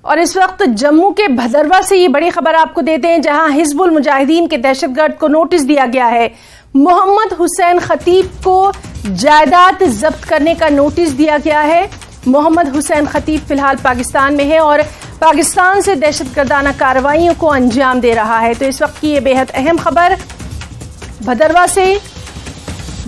اور اس وقت جموں کے بھدرواہ سے یہ بڑی خبر آپ کو دیتے ہیں، جہاں حزب المجاہدین کے دہشت گرد کو نوٹس دیا گیا ہے۔ محمد حسین خطیب کو جائیداد ضبط کرنے کا نوٹس دیا گیا ہے۔ محمد حسین خطیب فی الحال پاکستان میں ہے اور پاکستان سے دہشت گردانہ کارروائیوں کو انجام دے رہا ہے۔ تو اس وقت کی یہ بے حد اہم خبر بھدرواہ سے،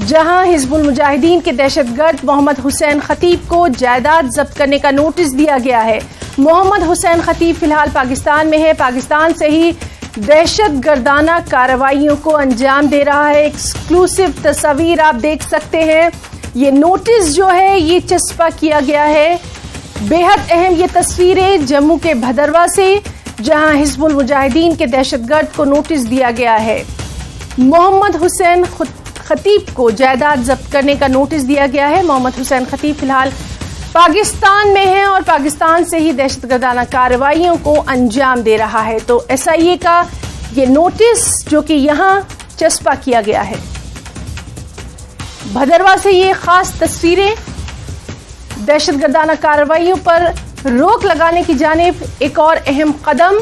جہاں حزب المجاہدین کے دہشت گرد محمد حسین خطیب کو جائیداد ضبط کرنے کا نوٹس دیا گیا ہے۔ محمد حسین خطیب فی الحال پاکستان میں ہے، پاکستان سے ہی دہشت گردانہ کارروائیوں کو انجام دے رہا ہے۔ ایکسکلوسیو تصاویر آپ دیکھ سکتے ہیں، یہ نوٹس جو ہے یہ چسپاں کیا گیا ہے۔ بے حد اہم یہ تصویریں جموں کے بھدرواہ سے، جہاں حزب المجاہدین کے دہشت گرد کو نوٹس دیا گیا ہے۔ محمد حسین خطیب کو جائیداد ضبط کرنے کا نوٹس دیا گیا ہے۔ محمد حسین خطیب فی الحال پاکستان میں ہے اور پاکستان سے ہی دہشت گردانہ کارروائیوں کو انجام دے رہا ہے۔ تو ایس آئی اے کا یہ نوٹس جو کہ یہاں چسپاں کیا گیا ہے۔ بھدرواہ سے یہ خاص تصویریں، دہشت گردانہ کارروائیوں پر روک لگانے کی جانب ایک اور اہم قدم۔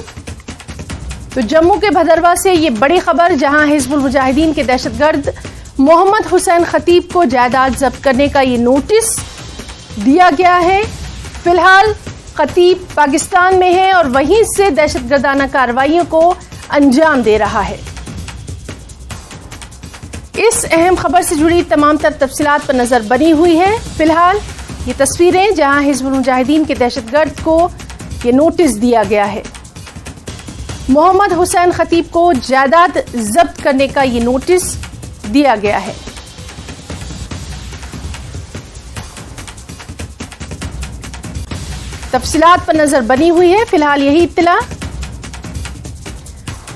تو جموں کے بھدرواہ سے یہ بڑی خبر، جہاں حزب المجاہدین کے دہشت گرد محمد حسین خطیب کو جائیداد ضبط کرنے کا یہ نوٹس دیا گیا ہے۔ فی الحال خطیب پاکستان میں ہے اور وہیں سے دہشت گردانہ کارروائیوں کو انجام دے رہا ہے۔ اس اہم خبر سے جڑی تمام تر تفصیلات پر نظر بنی ہوئی ہے۔ فی الحال یہ تصویریں جہاں حزب المجاہدین کے دہشت گرد کو یہ نوٹس دیا گیا ہے۔ محمد حسین خطیب کو جائیداد ضبط کرنے کا یہ نوٹس دیا گیا ہے۔ تفصیلات پر نظر بنی ہوئی ہے فی الحال یہی اطلاع،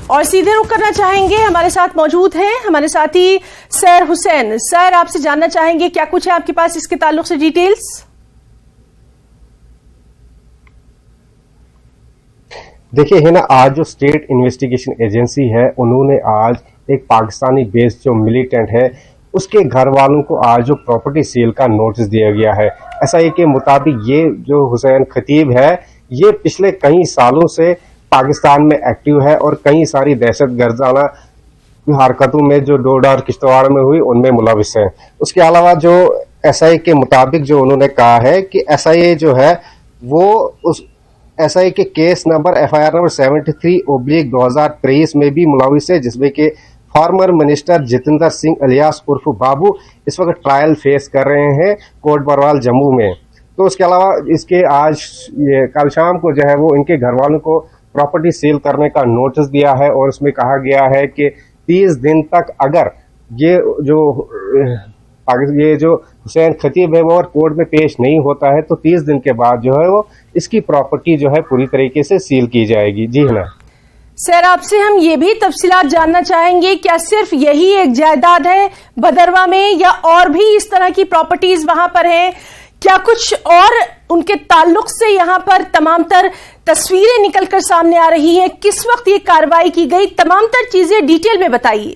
اور سیدھے رخ کرنا چاہیں گے، ہمارے ساتھ موجود ہیں ہمارے ساتھی سیر حسین۔ سیر، آپ سے جاننا چاہیں گے کیا کچھ ہے آپ کے پاس اس کے تعلق سے ڈیٹیلز؟ دیکھیے ہے نا، آج جو اسٹیٹ انویسٹیگیشن ایجنسی ہے انہوں نے آج ایک پاکستانی بیس جو ملیٹنٹ ہے اس کے گھر والوں کو آج جو پراپرٹی سیل کا نوٹس دیا گیا ہے۔ ایسا ہی کے مطابق یہ جو حسین خطیب ہے یہ پچھلے کئی سالوں سے پاکستان میں ایکٹیو ہے اور کئی ساری دہشت گردانہ حرکتوں میں جو ڈوڈا اور کشتواڑ میں ہوئی ان میں ملوث ہیں۔ اس کے علاوہ جو ایس آئی کے مطابق جو انہوں نے کہا ہے کہ ایس آئی اے جو ہے وہ اس ایس آئی کے case number F I R number 73/2023 میں بھی ملوث ہے، جس میں کہ former minister Jitender Singh alias عرف بابو اس وقت ٹرائل فیس کر رہے ہیں کوٹ بروال جموں میں۔ تو اس کے علاوہ اس کے آج کل شام کو جو ہے وہ ان کے گھر والوں کو پراپرٹی سیل کرنے کا نوٹس دیا ہے، اور اس میں کہا گیا ہے کہ 30 دن تک اگر یہ جو حسین خطیب ہے وہ اور کورٹ میں پیش نہیں ہوتا ہے تو 30 دن کے بعد جو ہے وہ اس کی پراپرٹی جو ہے پوری طریقے سے سیل کی جائے گی۔ جی ہاں سر، آپ سے ہم یہ بھی تفصیلات جاننا چاہیں گے، کیا صرف یہی ایک جائیداد ہے بھدرواہ میں یا اور بھی اس طرح کی پراپرٹیز وہاں پر ہیں؟ کیا کچھ اور ان کے تعلق سے یہاں پر تمام تر تصویریں نکل کر سامنے آ رہی ہیں؟ کس وقت یہ کارروائی کی گئی؟ تمام تر چیزیں ڈیٹیل میں بتائیے۔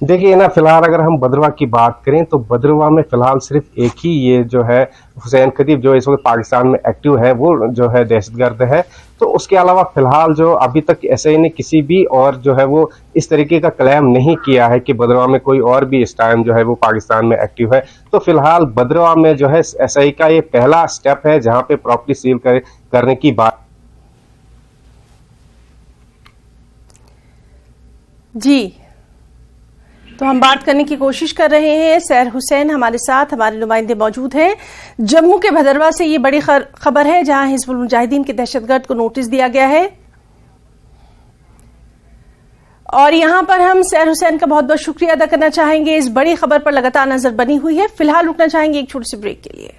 دیکھیے نا، فی الحال اگر ہم بھدرواہ کی بات کریں تو بھدرواہ میں فی الحال صرف ایک ہی یہ جو ہے حسین خطیب جو اس وقت پاکستان میں ایکٹیو ہے وہ جو ہے دہشت گرد ہے۔ تو اس کے علاوہ فی الحال جو ابھی تک ایس آئی نے کسی بھی اور جو ہے وہ اس طریقے کا کلیم نہیں کیا ہے کہ بھدرواہ میں کوئی اور بھی اس ٹائم جو ہے وہ پاکستان میں ایکٹیو ہے۔ تو فی الحال بھدرواہ میں جو ہے ایس آئی کا یہ پہلا سٹیپ ہے جہاں پہ پراپرٹی سیل کرنے کی بات۔ جی، تو ہم بات کرنے کی کوشش کر رہے ہیں، سیر حسین ہمارے ساتھ، ہمارے نمائندے موجود ہیں جموں کے بھدرواہ سے۔ یہ بڑی خبر ہے جہاں حزب المجاہدین کے دہشت گرد کو نوٹس دیا گیا ہے، اور یہاں پر ہم سیر حسین کا بہت بہت شکریہ ادا کرنا چاہیں گے۔ اس بڑی خبر پر لگاتار نظر بنی ہوئی ہے۔ فی الحال رکنا چاہیں گے ایک چھوٹی سی بریک کے لیے۔